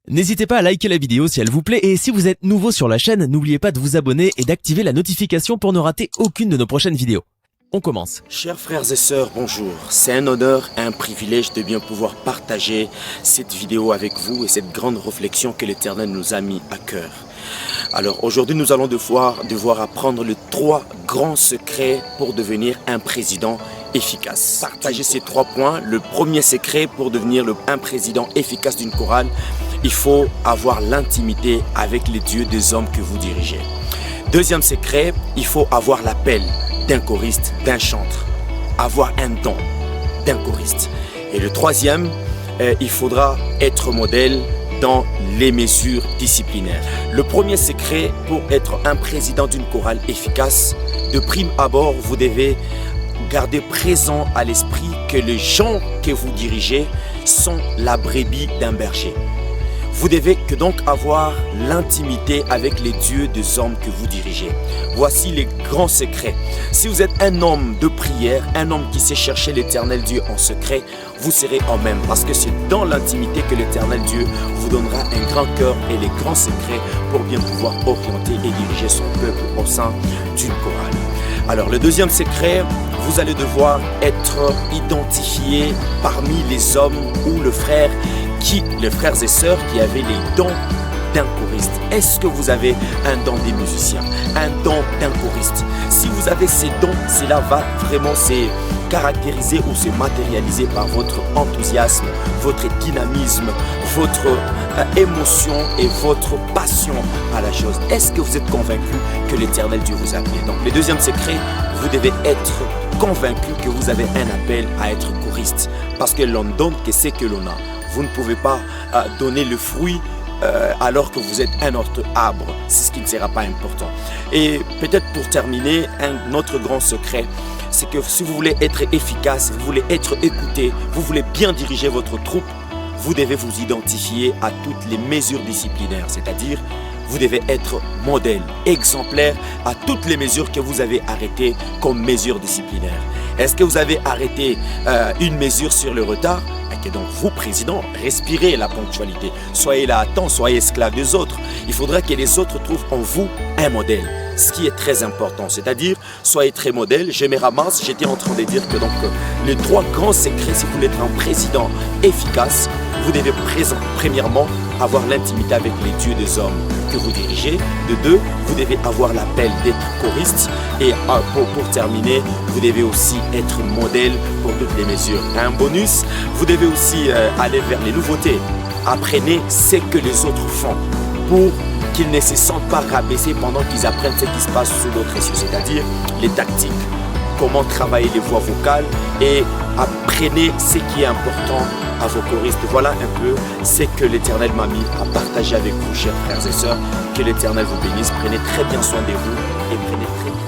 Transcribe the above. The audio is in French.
N'hésitez pas à liker la vidéo si elle vous plaît et si vous êtes nouveau sur la chaîne, n'oubliez pas de vous abonner et d'activer la notification pour ne rater aucune de nos prochaines vidéos. On commence. Chers frères et sœurs, bonjour. C'est un honneur et un privilège de bien pouvoir partager cette vidéo avec vous et cette grande réflexion que l'Éternel nous a mis à cœur. Alors aujourd'hui, nous allons devoir apprendre les 3 grands secrets pour devenir un président efficace. Partagez ces 3 points. Le premier secret pour devenir un président efficace d'une chorale, il faut avoir l'intimité avec les dieux des hommes que vous dirigez. Deuxième secret, il faut avoir l'appel d'un choriste, d'un chantre, avoir un don d'un choriste. Et le troisième, il faudra être modèle dans les mesures disciplinaires. Le premier secret pour être un président d'une chorale efficace, de prime abord, vous devez garder présent à l'esprit que les gens que vous dirigez sont la brebis d'un berger. Vous devez donc avoir l'intimité avec les dieux des hommes que vous dirigez. Voici les grands secrets. Si vous êtes un homme de prière, un homme qui sait chercher l'Éternel Dieu en secret, vous serez en même. Parce que c'est dans l'intimité que l'Éternel Dieu vous donnera un grand cœur et les grands secrets pour bien pouvoir orienter et diriger son peuple au sein d'une chorale. Alors le deuxième secret, vous allez devoir être identifié parmi les hommes ou les frères et sœurs qui avaient les dons d'un choriste. Est-ce que vous avez un don des musiciens, un don d'un choriste? Si vous avez ces dons, cela va vraiment se caractériser ou se matérialiser par votre enthousiasme, votre dynamisme, votre émotion et votre passion à la chose. Est-ce que vous êtes convaincu que l'Éternel Dieu vous a appelé? Donc le deuxième secret, vous devez être convaincu que vous avez un appel à être choriste. Parce que l'on donne que c'est que l'on a. Vous ne pouvez pas donner le fruit alors que vous êtes un autre arbre. C'est ce qui ne sera pas important. Et peut-être pour terminer, un autre grand secret, c'est que si vous voulez être efficace, vous voulez être écouté, vous voulez bien diriger votre troupe, vous devez vous identifier à toutes les mesures disciplinaires. C'est-à-dire, vous devez être modèle, exemplaire à toutes les mesures que vous avez arrêtées comme mesures disciplinaires. Est-ce que vous avez arrêté une mesure sur le retard? Et donc vous, président, respirez la ponctualité. Soyez là à temps, soyez esclave des autres. Il faudra que les autres trouvent en vous un modèle. Ce qui est très important, c'est-à-dire, soyez très modèle. Je me ramasse, j'étais en train de dire que donc les 3 grands secrets, si vous voulez être un président efficace, vous devez premièrement avoir l'intimité avec les dieux des hommes que vous dirigez. De 2, vous devez avoir l'appel d'être choriste. Et pour terminer, vous devez aussi être modèle pour toutes les mesures. Un bonus, vous devez aussi aller vers les nouveautés. Apprenez ce que les autres font pour qu'ils ne se sentent pas rabaissés pendant qu'ils apprennent ce qui se passe sous d'autres cieux, c'est-à-dire les tactiques, comment travailler les voix vocales et apprenez ce qui est important à vos choristes. Voilà un peu ce que l'Éternel m'a mis à partager avec vous, chers frères et sœurs. Que l'Éternel vous bénisse. Prenez très bien soin de vous et prenez très bien